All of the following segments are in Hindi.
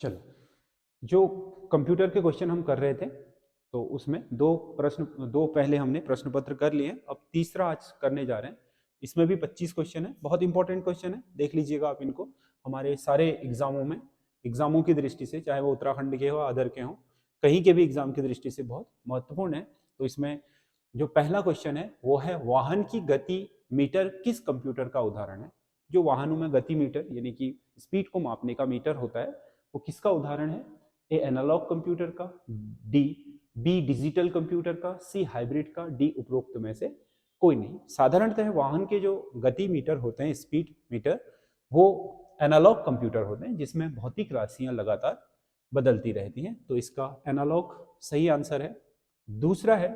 चलो, जो कंप्यूटर के क्वेश्चन हम कर रहे थे तो उसमें दो पहले हमने प्रश्न पत्र कर लिए, अब तीसरा आज करने जा रहे हैं। इसमें भी 25 क्वेश्चन है, बहुत इंपॉर्टेंट क्वेश्चन है, देख लीजिएगा आप इनको। हमारे सारे एग्जामों की दृष्टि से, चाहे वो उत्तराखंड के हो अदर के हो, कहीं के भी एग्जाम की दृष्टि से बहुत महत्वपूर्ण है। तो इसमें जो पहला क्वेश्चन है वो है, वाहन की गति मीटर किस कंप्यूटर का उदाहरण है। जो वाहनों में गति मीटर यानी कि स्पीड को मापने का मीटर होता है वो किसका उदाहरण है? ए एनालॉग कंप्यूटर का, डी बी डिजिटल कंप्यूटर का, सी हाइब्रिड का, डी उपरोक्त में से कोई नहीं। साधारणतः वाहन के जो गति मीटर होते हैं, स्पीड मीटर, वो एनालॉग कंप्यूटर होते हैं जिसमें भौतिक राशियां लगातार बदलती रहती हैं। तो इसका एनालॉग सही आंसर है। दूसरा है,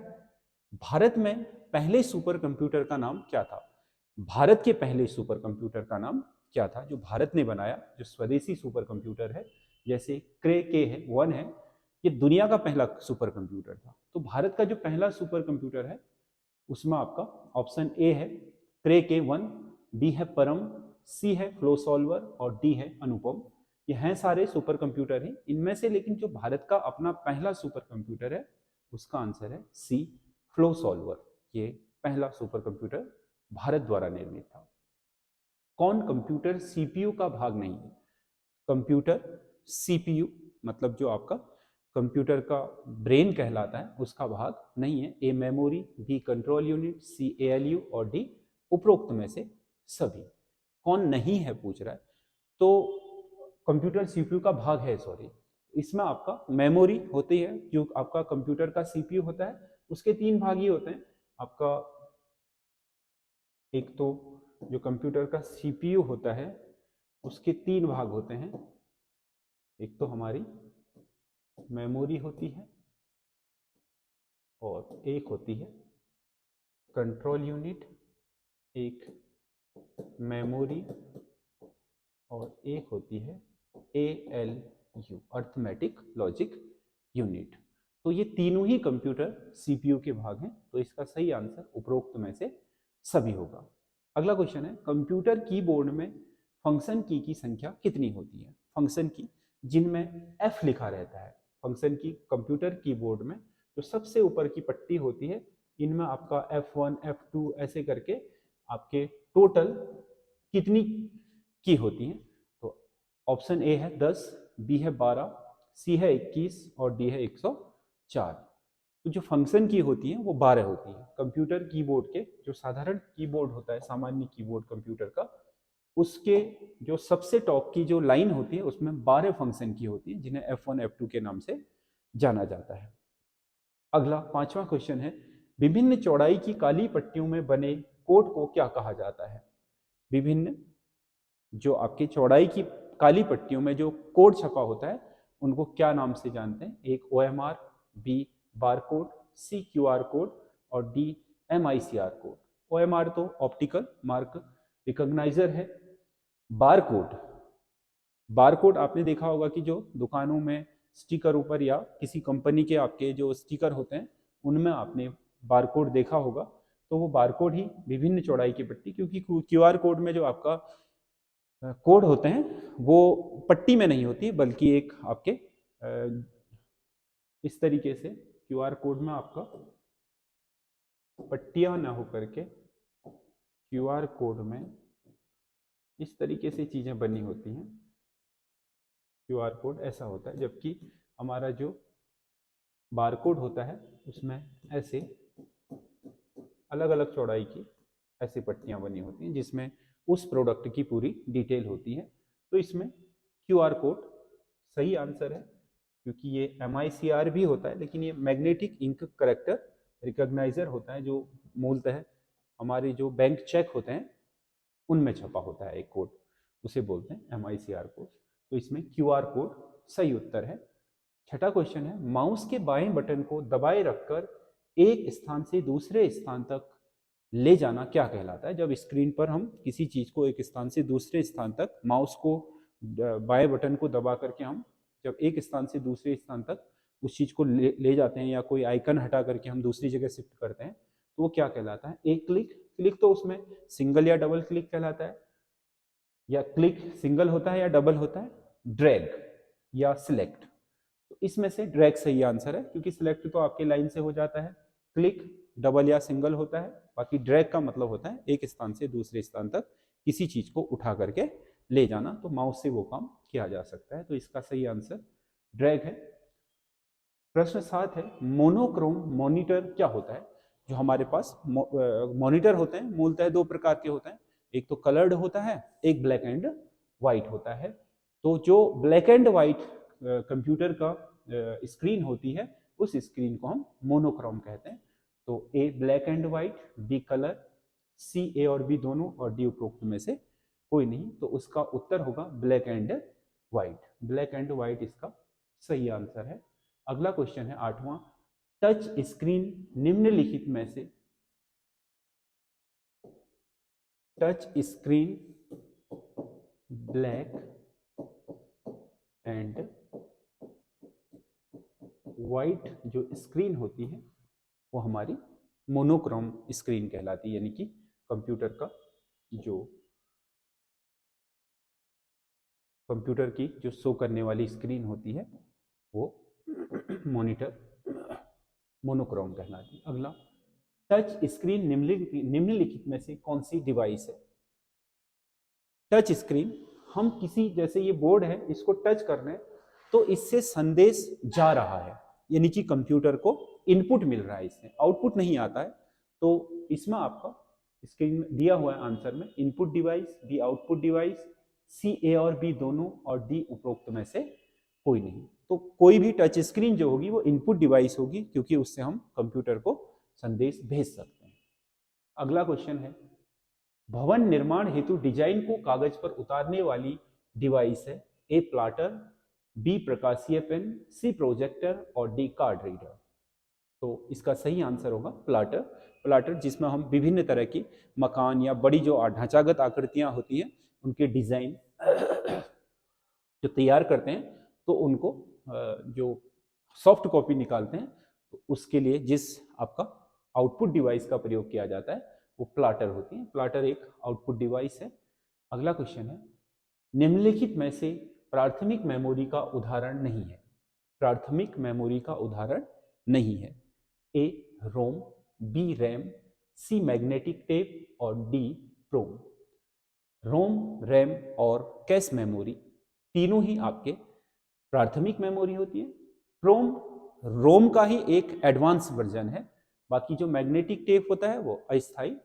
भारत में पहले सुपर कंप्यूटर का नाम क्या था? भारत के पहले सुपर कंप्यूटर का नाम क्या था जो भारत ने बनाया, जो स्वदेशी सुपर कंप्यूटर है, जैसे क्रे के है वन है, ये दुनिया का पहला सुपर कंप्यूटर था। तो भारत का जो पहला सुपर कंप्यूटर है उसमें आपका ऑप्शन ए है क्रे के वन, बी है परम, सी है फ्लो सॉल्वर और डी है अनुपम। ये हैं सारे सुपर कंप्यूटर हैं इनमें से, लेकिन जो भारत का अपना पहला सुपर कंप्यूटर है उसका आंसर है सी फ्लो सॉल्वर। ये पहला सुपर कंप्यूटर भारत द्वारा निर्मित था। कौन कंप्यूटर सीपीयू का भाग नहीं है? कंप्यूटर सीपीयू मतलब जो आपका कंप्यूटर का ब्रेन कहलाता है उसका भाग नहीं है। A memory, B control unit, C ALU और डी उपरोक्त में से सभी। कौन नहीं है पूछ रहा है, तो कंप्यूटर सीपीयू का भाग है, सॉरी। इसमें आपका मेमोरी होती है, जो आपका कंप्यूटर का सीपीयू होता है उसके तीन भाग ही होते हैं आपका। एक तो जो कंप्यूटर का सीपीयू होता है उसके तीन भाग होते हैं। एक तो हमारी मेमोरी होती है और एक होती है कंट्रोल यूनिट, एक मेमोरी और एक होती है ALU अर्थमेटिक लॉजिक यूनिट। तो ये तीनों ही कंप्यूटर सीपीयू के भाग हैं, तो इसका सही आंसर उपरोक्त में से सभी होगा। अगला क्वेश्चन है, कंप्यूटर कीबोर्ड में फंक्शन की संख्या कितनी होती है? फंक्शन की जिनमें F लिखा रहता है, फंक्शन की कंप्यूटर कीबोर्ड में जो सबसे ऊपर की पट्टी होती है, इनमें आपका F1 F2 ऐसे करके आपके टोटल कितनी की होती हैं? तो ऑप्शन ए है 10, बी है 12, सी है 21 और डी है 104। तो जो फंक्शन की होती है वो 12 होती है। कंप्यूटर कीबोर्ड के जो साधारण कीबोर्ड होता है, सामान्य कीबोर्ड कंप्यूटर का, उसके जो सबसे टॉप की जो लाइन होती है उसमें 12 फंक्शन की होती है जिन्हें F1 F2 के नाम से जाना जाता है। अगला पांचवा क्वेश्चन है, विभिन्न चौड़ाई की काली पट्टियों में बने कोड को क्या कहा जाता है? विभिन्न जो आपकी चौड़ाई की काली पट्टियों में जो कोड छपा होता है उनको क्या नाम से जानते हैं? एक OMR, बी बार कोड, सी QR कोड और डी MICR कोड। OMR तो ऑप्टिकल मार्क रिकॉग्नाइजर है। बार कोड आपने देखा होगा कि जो दुकानों में स्टिकर ऊपर या किसी कंपनी के आपके जो स्टिकर होते हैं उनमें आपने बार कोड देखा होगा, तो वो बार कोड ही विभिन्न चौड़ाई की पट्टी, क्योंकि QR कोड में जो आपका कोड होते हैं वो पट्टी में नहीं होती बल्कि एक आपके इस तरीके से QR कोड में आपका पट्टियां ना होकर के QR कोड में इस तरीके से चीजें बनी होती हैं। QR कोड ऐसा होता है, जबकि हमारा जो बारकोड होता है उसमें ऐसे अलग अलग चौड़ाई की ऐसी पट्टियां बनी होती हैं जिसमें उस प्रोडक्ट की पूरी डिटेल होती है। तो इसमें QR कोड सही आंसर है, क्योंकि ये MICR भी होता है लेकिन ये मैग्नेटिक इंक करेक्टर रिकॉग्नाइजर होता है, जो मूलतः हमारे जो बैंक चेक होते हैं उनमें छपा होता है एक कोड, उसे बोलते हैं MICR कोड। तो इसमें QR कोड सही उत्तर है। छठा क्वेश्चन है, माउस के बाएं बटन को दबाए रखकर एक स्थान से दूसरे स्थान तक ले जाना क्या कहलाता है? जब स्क्रीन पर हम किसी चीज को एक स्थान से दूसरे स्थान तक माउस को बाएं बटन को दबा करके हम जब एक स्थान से दूसरे स्थान तक उस चीज को ले जाते हैं या कोई आइकन हटा करके हम दूसरी जगह शिफ्ट करते हैं तो वो क्या कहलाता है? एक क्लिक तो उसमें सिंगल या डबल क्लिक कहलाता है, या क्लिक सिंगल होता है या डबल होता है? ड्रैग, या सिलेक्ट। तो इसमें से ड्रैग सही आंसर है, क्योंकि सिलेक्ट तो आपके लाइन से हो जाता है, क्लिक डबल या सिंगल होता है, बाकी ड्रैग का मतलब होता है एक स्थान से दूसरे स्थान तक किसी चीज को उठा करके ले जाना, तो माउस से वो काम किया जा सकता है। तो इसका सही आंसर ड्रैग है। प्रश्न 7 है, मोनोक्रोम मॉनिटर क्या होता है? जो हमारे पास मॉनिटर होते हैं मूलतः दो प्रकार के होते हैं, एक तो कलर्ड होता है, एक ब्लैक एंड व्हाइट होता है। तो जो ब्लैक एंड व्हाइट कंप्यूटर का स्क्रीन होती है, उस स्क्रीन को हम मोनोक्रोम कहते हैं। तो A black and white, B colour, C A और बी दोनों, और डी उपरोक्त में से कोई नहीं। तो उसका उत्तर होगा black and white. Black and white इसका सही आंसर है। अगला क्वेश्चन है 8वां, टच स्क्रीन निम्नलिखित में से, touch screen black and white जो स्क्रीन होती है वो हमारी मोनोक्रोम स्क्रीन कहलाती है, यानी कि कंप्यूटर का जो कंप्यूटर की जो शो करने वाली स्क्रीन होती है वो मॉनिटर मोनोक्रोम कहलाती है। अगला, टच स्क्रीन निम्नलिखित में से कौन सी डिवाइस है? टच स्क्रीन, हम किसी, जैसे ये बोर्ड है, इसको टच कर रहे हैं तो इससे संदेश जा रहा है, यानी कि कंप्यूटर को इनपुट मिल रहा है, इससे आउटपुट नहीं आता है। तो इसमें आपका स्क्रीन दिया हुआ है आंसर में, input device, B output device, C A और बी दोनों, और डी उपरोक्त में से कोई नहीं। तो कोई भी टच स्क्रीन जो होगी वो इनपुट डिवाइस होगी, क्योंकि उससे हम कंप्यूटर को संदेश भेज सकते हैं। अगला क्वेश्चन है, भवन निर्माण हेतु डिजाइन को कागज पर उतारने वाली डिवाइस है? ए प्लाटर, बी प्रकाशीय पेन, सी प्रोजेक्टर और डी कार्ड रीडर। तो इसका सही आंसर होगा प्लाटर। प्लाटर जिसमें हम विभिन्न तरह की मकान या बड़ी जो ढांचागत आकृतियां होती हैं उनके डिजाइन जो तैयार करते हैं, तो उनको जो सॉफ्ट कॉपी निकालते हैं, तो उसके लिए जिस आपका आउटपुट डिवाइस का प्रयोग किया जाता है वो प्लाटर होती है। प्लाटर एक आउटपुट डिवाइस है। अगला क्वेश्चन है, निम्नलिखित में से प्राथमिक मेमोरी का उदाहरण नहीं है? प्राथमिक मेमोरी का उदाहरण नहीं है। ए रोम, बी रैम, सी मैग्नेटिक टेप और डी प्रोम। रोम, रैम और कैश मेमोरी तीनों ही आपके प्राथमिक मेमोरी होती है। प्रोम रोम का ही एक एडवांस वर्जन है। बाकी जो मैग्नेटिक टेप होता है वो अस्थायी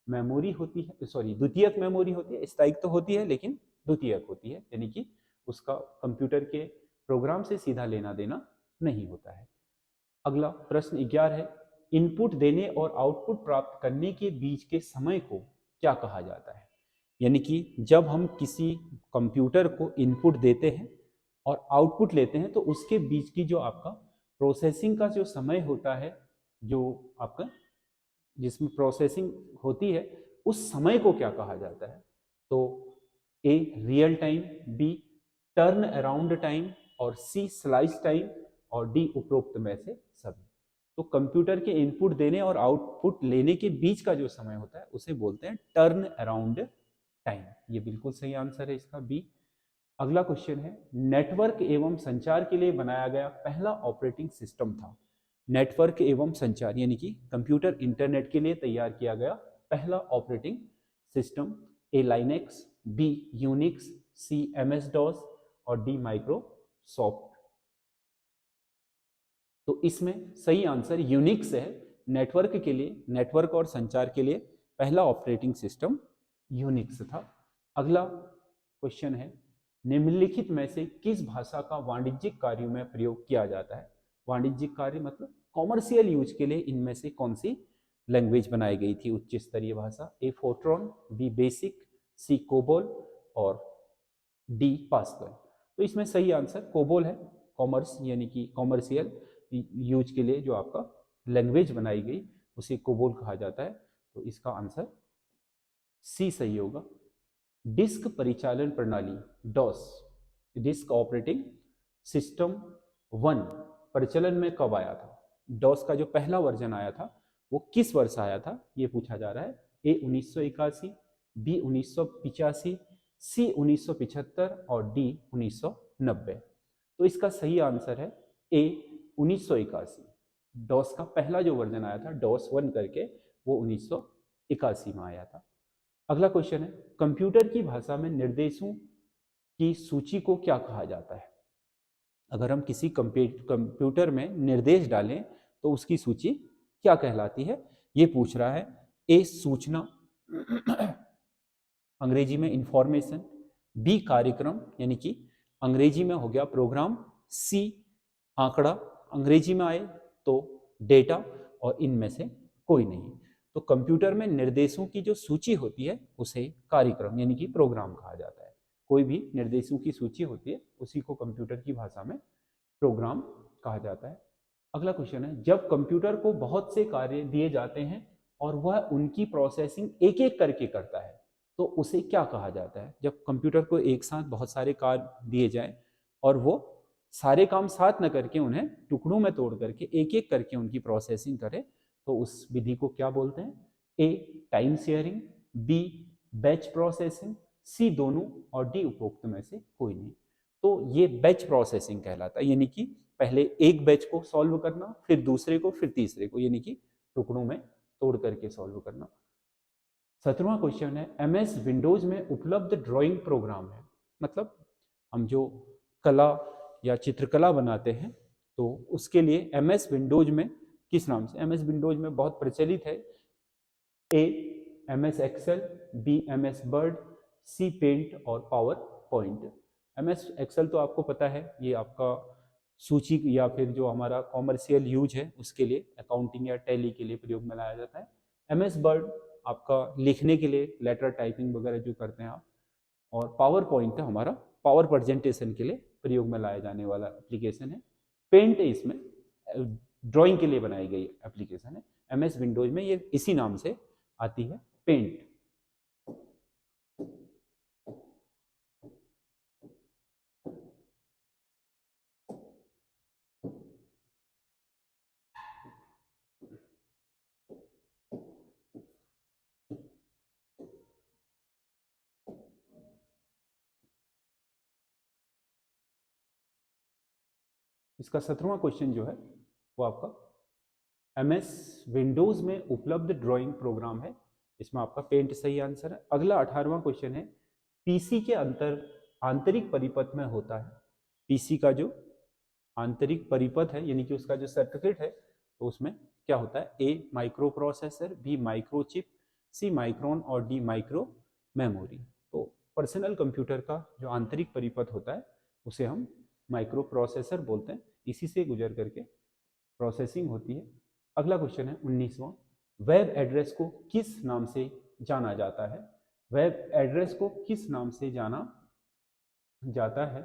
मेमोरी होती है, सॉरी द्वितीयक मेमोरी होती है। स्थायिक तो होती है लेकिन द्वितीयक होती है, यानी कि उसका कंप्यूटर के प्रोग्राम से सीधा लेना देना नहीं होता है। अगला प्रश्न 11 है, इनपुट देने और आउटपुट प्राप्त करने के बीच के समय को क्या कहा जाता है? यानी कि जब हम किसी कंप्यूटर को इनपुट देते हैं और आउटपुट लेते हैं, तो उसके बीच की जो आपका प्रोसेसिंग का जो समय होता है, जो आपका जिसमें प्रोसेसिंग होती है, उस समय को क्या कहा जाता है? तो a real time, be turn around time और सी स्लाइस टाइम और डी उपरोक्त में से सभी। तो कंप्यूटर के इनपुट देने और आउटपुट लेने के बीच का जो समय होता है उसे बोलते हैं टर्न अराउंड टाइम। ये बिल्कुल सही आंसर है इसका, बी। अगला क्वेश्चन है, नेटवर्क एवं संचार के लिए बनाया गया पहला ऑपरेटिंग सिस्टम था? नेटवर्क एवं संचार यानी कि कंप्यूटर इंटरनेट के लिए तैयार किया गया पहला ऑपरेटिंग सिस्टम, ए लाइनेक्स, बी यूनिक्स, सी एमएस डॉस और डी माइक्रोसॉफ्ट। तो इसमें सही आंसर यूनिक्स है। नेटवर्क के लिए, नेटवर्क और संचार के लिए पहला ऑपरेटिंग सिस्टम यूनिक्स था। अगला क्वेश्चन है, निम्नलिखित में से किस भाषा का वाणिज्यिक कार्यों में प्रयोग किया जाता है? वाणिज्यिक कार्य मतलब कॉमर्शियल यूज के लिए इनमें से कौन सी लैंग्वेज बनाई गई थी उच्च स्तरीय भाषा? ए फोर्ट्रॉन, बी बेसिक, सी कोबोल और डी पास्कल। तो इसमें सही आंसर कोबोल है। कॉमर्स यानी कि कॉमर्शियल यूज के लिए जो आपका लैंग्वेज बनाई गई उसे कोबोल कहा जाता है। तो इसका आंसर सी सही होगा। डिस्क परिचालन प्रणाली डॉस, डिस्क ऑपरेटिंग सिस्टम 1 प्रचलन में कब आया था? डॉस का जो पहला वर्जन आया था वो किस वर्ष आया था, ये पूछा जा रहा है। ए 1981, बी 1985, सी 1975 और डी 1990। तो इसका सही आंसर है ए 1981। डॉस का पहला जो वर्जन आया था डॉस 1 करके, वो 1981 में आया था। अगला क्वेश्चन है, कंप्यूटर की भाषा में निर्देशों की सूची को क्या कहा जाता है? अगर हम किसी कंप्यूटर में निर्देश डालें तो उसकी सूची क्या कहलाती है, ये पूछ रहा है। ए सूचना, अंग्रेजी में इंफॉर्मेशन, बी कार्यक्रम यानी कि अंग्रेजी में हो गया प्रोग्राम, सी आंकड़ा अंग्रेजी में आए तो डेटा, और इनमें से कोई नहीं। तो कंप्यूटर में निर्देशों की जो सूची होती है उसे कार्यक्रम यानी कि प्रोग्राम कहा जाता है। कोई भी निर्देशों की सूची होती है उसी को कंप्यूटर की भाषा में प्रोग्राम कहा जाता है। अगला क्वेश्चन है, जब कंप्यूटर को बहुत से कार्य दिए जाते हैं और वह उनकी प्रोसेसिंग एक एक करके करता है तो उसे क्या कहा जाता है? जब कंप्यूटर को एक साथ बहुत सारे कार्य दिए जाए और वो सारे काम साथ न करके उन्हें टुकड़ों में तोड़ करके एक एक करके उनकी प्रोसेसिंग करे तो उस विधि को क्या बोलते हैं? A time sharing, B batch processing, C दोनों, और डी उपरोक्त में से कोई नहीं। तो ये बैच प्रोसेसिंग कहलाता है, यानी कि पहले एक बैच को सॉल्व करना, फिर दूसरे को, फिर तीसरे को, यानी कि टुकड़ों में तोड़ करके सॉल्व करना। 17वां क्वेश्चन है, एमएस विंडोज में उपलब्ध ड्राइंग प्रोग्राम है, मतलब हम जो कला या चित्रकला बनाते हैं तो उसके लिए एमएस विंडोज में किस नाम से? एमएस विंडोज में बहुत प्रचलित है A MS Excel, B MS Word, C paint और पावर पॉइंट। एमएस एक्सेल तो आपको पता है, ये आपका सूची या फिर जो हमारा कॉमर्शियल यूज है उसके लिए, अकाउंटिंग या टैली के लिए प्रयोग में लाया जाता है। एमएस वर्ड आपका लिखने के लिए, लेटर टाइपिंग वगैरह जो करते हैं आप, और पावर पॉइंट हमारा पावर प्रेजेंटेशन के लिए प्रयोग में लाया जाने वाला एप्लीकेशन है। पेंट इसमें ड्राइंग के लिए बनाई गई एप्लीकेशन है। एमएस विंडोज में ये इसी नाम से आती है, पेंट। इसका 17वां क्वेश्चन जो है वो आपका एमएस विंडोज में उपलब्ध ड्राइंग प्रोग्राम है, इसमें आपका पेंट सही आंसर है। अगला 18वां क्वेश्चन है, पीसी के आंतरिक परिपथ में होता है, पीसी का जो आंतरिक परिपथ है यानी कि उसका जो सर्किट है तो उसमें क्या होता है? A microprocessor, B microchip, C micron और डी माइक्रो मेमोरी। तो पर्सनल कंप्यूटर का जो आंतरिक परिपथ होता है उसे हम माइक्रो प्रोसेसर बोलते हैं, इसी से गुजर करके प्रोसेसिंग होती है। अगला क्वेश्चन है 19वां, वेब एड्रेस को किस नाम से जाना जाता है? वेब एड्रेस को किस नाम से जाना जाता है?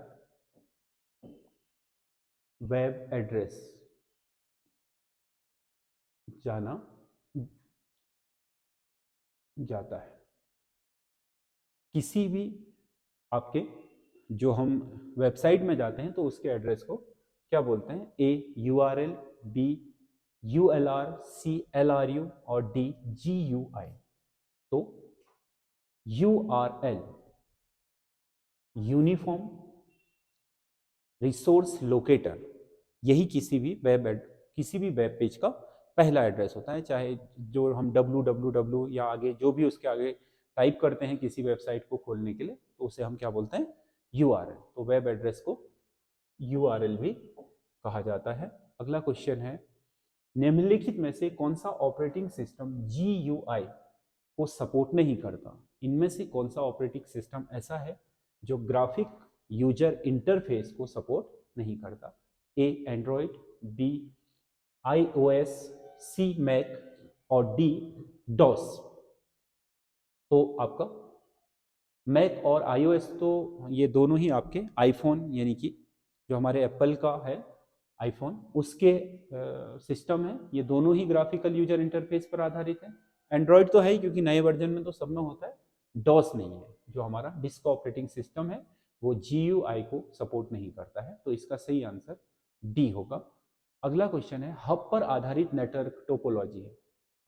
वेब एड्रेस जाना जाता है किसी भी आपके, जो हम वेबसाइट में जाते हैं तो उसके एड्रेस को क्या बोलते हैं? ए यूआरएल, बी यूएलआर, सी एलआरयू और डी जीयूआई। तो यूआरएल यूनिफॉर्म रिसोर्स लोकेटर, यही किसी भी वेब पेज का पहला एड्रेस होता है, चाहे जो हम www या आगे जो भी उसके आगे टाइप करते हैं किसी वेबसाइट को खोलने के लिए तो उसे हम क्या बोलते हैं? यूआरएल। तो वेब एड्रेस को यूआरएल भी कहा जाता है। अगला क्वेश्चन है, निम्नलिखित में से कौन सा ऑपरेटिंग सिस्टम जीयूआई को सपोर्ट नहीं करता? इनमें से कौन सा ऑपरेटिंग सिस्टम ऐसा है जो ग्राफिक यूजर इंटरफेस को सपोर्ट नहीं करता? ए एंड्रॉयड, बी आईओएस, सी मैक और डी डॉस। तो आपका मैक और आईओएस तो ये दोनों ही आपके आईफोन यानी कि जो हमारे एप्पल का है आईफोन उसके सिस्टम है, ये दोनों ही ग्राफिकल यूजर इंटरफेस पर आधारित है। एंड्रॉयड तो है ही क्योंकि नए वर्जन में तो सब में होता है। डॉस नहीं है, जो हमारा डिस्क ऑपरेटिंग सिस्टम है वो जीयूआई को सपोर्ट नहीं करता है। तो इसका सही आंसर डी होगा। अगला क्वेश्चन है, हब पर आधारित नेटवर्क टोपोलॉजी है,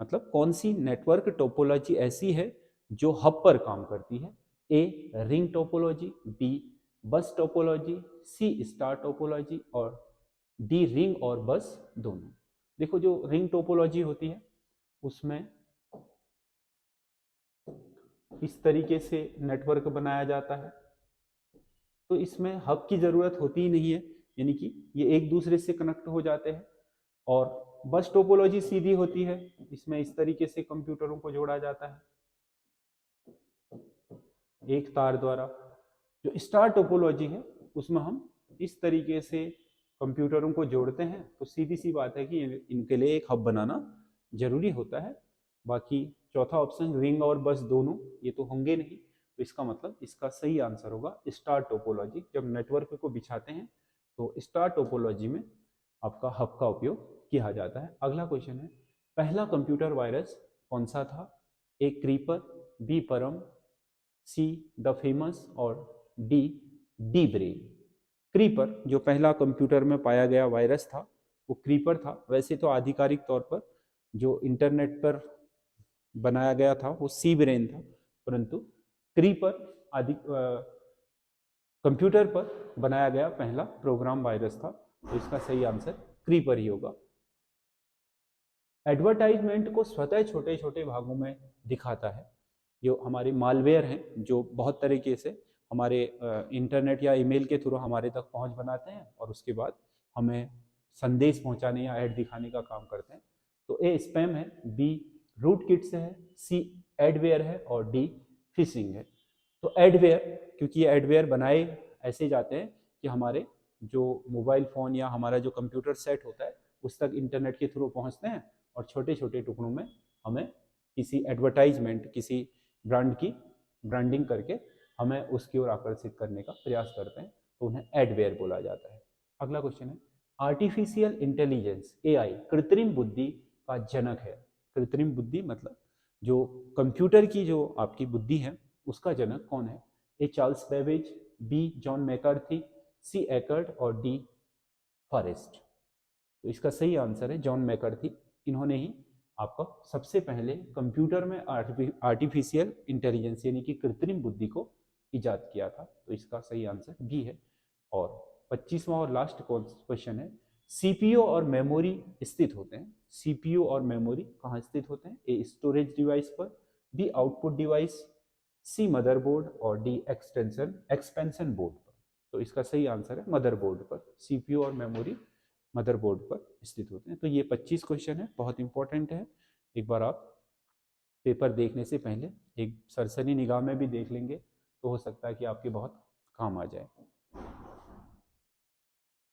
मतलब कौन सी नेटवर्क टोपोलॉजी ऐसी है जो हब पर काम करती है? A ring topology, B bus topology, C star topology और डी रिंग और बस दोनों। देखो जो रिंग टोपोलॉजी होती है उसमें इस तरीके से नेटवर्क बनाया जाता है, तो इसमें हब की जरूरत होती ही नहीं है, यानी कि ये एक दूसरे से कनेक्ट हो जाते हैं। और बस टोपोलॉजी सीधी होती है, इसमें इस तरीके से कंप्यूटरों को जोड़ा जाता है एक तार द्वारा। जो स्टार टोपोलॉजी है उसमें हम इस तरीके से कंप्यूटरों को जोड़ते हैं, तो सीधी सी बात है कि इनके लिए एक हब बनाना जरूरी होता है। बाकी चौथा ऑप्शन रिंग और बस दोनों, ये तो होंगे नहीं, तो इसका मतलब इसका सही आंसर होगा स्टार टोपोलॉजी। जब नेटवर्क को बिछाते हैं तो स्टार टोपोलॉजी में आपका हब का उपयोग किया जाता है। अगला क्वेश्चन है, पहला कंप्यूटर वायरस कौन सा था? ए क्रीपर, बी परम, सी द फेमस और डी डी ब्रेन। क्रीपर जो पहला कंप्यूटर में पाया गया वायरस था वो क्रीपर था। वैसे तो आधिकारिक तौर पर जो इंटरनेट पर बनाया गया था वो सी ब्रेन था, परंतु क्रीपर आदि कंप्यूटर पर बनाया गया पहला प्रोग्राम वायरस था, तो इसका सही आंसर क्रीपर ही होगा। एडवर्टाइजमेंट को स्वतः छोटे छोटे भागों में दिखाता है। जो हमारे मालवेयर हैं जो बहुत तरीके से हमारे इंटरनेट या ईमेल के थ्रू हमारे तक पहुंच बनाते हैं और उसके बाद हमें संदेश पहुंचाने या ऐड दिखाने का काम करते हैं। तो ए स्पैम है, बी रूट किट्स है, सी एडवेयर है और डी फिशिंग है। तो एडवेयर, क्योंकि ये एडवेयर बनाए ऐसे जाते हैं कि हमारे जो मोबाइल फ़ोन या हमारा जो कंप्यूटर सेट होता है उस तक इंटरनेट के थ्रू पहुंचते हैं और छोटे छोटे टुकड़ों में हमें किसी एडवर्टाइजमेंट, किसी ब्रांड की ब्रांडिंग करके हमें उसकी ओर आकर्षित करने का प्रयास करते हैं, तो उन्हें एडवेयर बोला जाता है। अगला क्वेश्चन है, आर्टिफिशियल इंटेलिजेंस एआई कृत्रिम बुद्धि का जनक है। कृत्रिम बुद्धि मतलब जो कंप्यूटर की जो आपकी बुद्धि है उसका जनक कौन है? A Charles Babbage, B John McCarthy, C Eckert और डी फॉरेस्ट। तो इसका सही आंसर है जॉन मैकार्थी। इन्होंने ही आपका सबसे पहले कंप्यूटर में आर्टिफिशियल इंटेलिजेंस यानी कि कृत्रिम बुद्धि को इजाद किया था, तो इसका सही आंसर बी है। और 25वां और लास्ट क्वेश्चन है, सीपीयू और मेमोरी स्थित होते हैं। सीपीयू और मेमोरी कहाँ स्थित होते हैं? ए स्टोरेज डिवाइस पर, बी आउटपुट डिवाइस, सी मदरबोर्ड और डी एक्सपेंशन बोर्ड पर। तो इसका सही आंसर है मदरबोर्ड पर। सीपीयू और मेमोरी मदरबोर्ड पर स्थित होते हैं। तो ये 25 क्वेश्चन है, बहुत इंपॉर्टेंट है। एक बार आप पेपर देखने से पहले एक सरसरी निगाह में भी देख लेंगे तो हो सकता है कि आपके बहुत काम आ जाए।